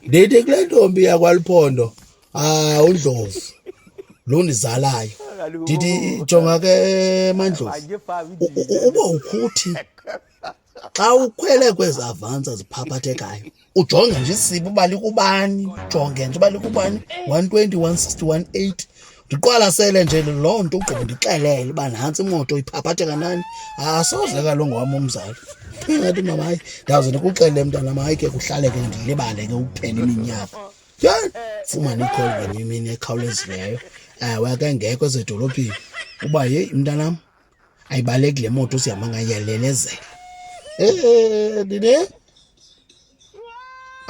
ndithi kule ntombi yakwaliphondo uNdlovu lo ndizalayo ndithi jonga ke Mandlovu uba ukhuthi xa ukhwele kwezi avanza ziphaphathekayo ujonge nje isibo uba likubani jonge nje uba likubani 120 160 180 ndiqwalasele nje loo nto ugqiba ndixelele uba nantsi imoto iphaphatheka nani asoze kalongo wam umzali ingathi mama hayi ndawuze ndikuxelele mntana hayi ke kuhlale ke ndilibale ke ukuphela iminyaka fumane ikholi ngenye imini ekhawulezileyo wake ngekho ezedolophini uba yeyi mntanam ayibaleki le moto sihamba ngayelelezela ndine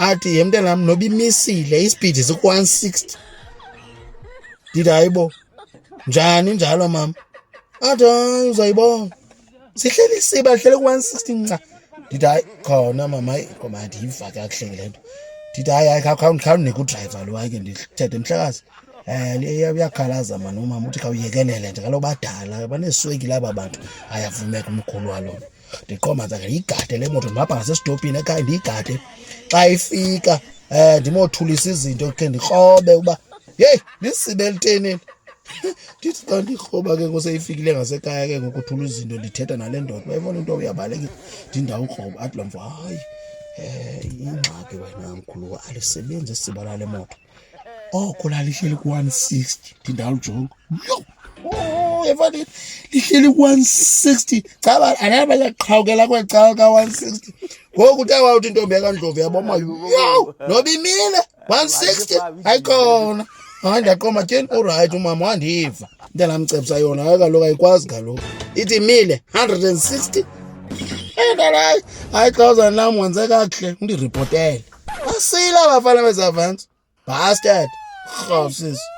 athi ye mntanam noba imisile isipidi siku-160 ndithi hayibo njani njalo mama athi hayi uzayibona sihleli siba hlele ku-160 nca ndithi hayi khona mama hayi ngoba ndiyiva kakuhle le nto ndithi hayi khawundinike udrayiva lo hayi ke ndithethe mhlekazi uyakhalaza mani umama uthi khawuyekelele nje kaloku badala baneswekile aba bantu ayavumeka umkhulu walo ndiqoma nje ngiyigade le moto ndibapha ngasestopini ekhaya ndiyigade xa ifika ndimothulisa izinto khe ndikrobe uba yeyi lisibe elitenini ndithi xa ndikroba ke ngoseyifikile ngasekhaya ke ngokuthula izinto ndithetha nale ndoda bayibona into uyabalekile ndindawo ukroba athi loo mfo hayi ingxaki wena mkhulu alisebenzi isiba lale moto oko lalihleli ku-160 ndindalujonga efanele lihleli ku-160 cha anaba yaqhawukela kwecawa ka-160 ngoku uthe wawuthi intombi yakandlovu yaboma noba imile 160 ayikhona hayi ndiyaqoma tyeni urayithi umama wandiva into namcebisa yona hayi kaloku ayikwazi kaloku ithi imile 160 endalayi hayi xa uzanilam wenze kakuhle undiripotele basile abafana bezavansi bastard rhawusisi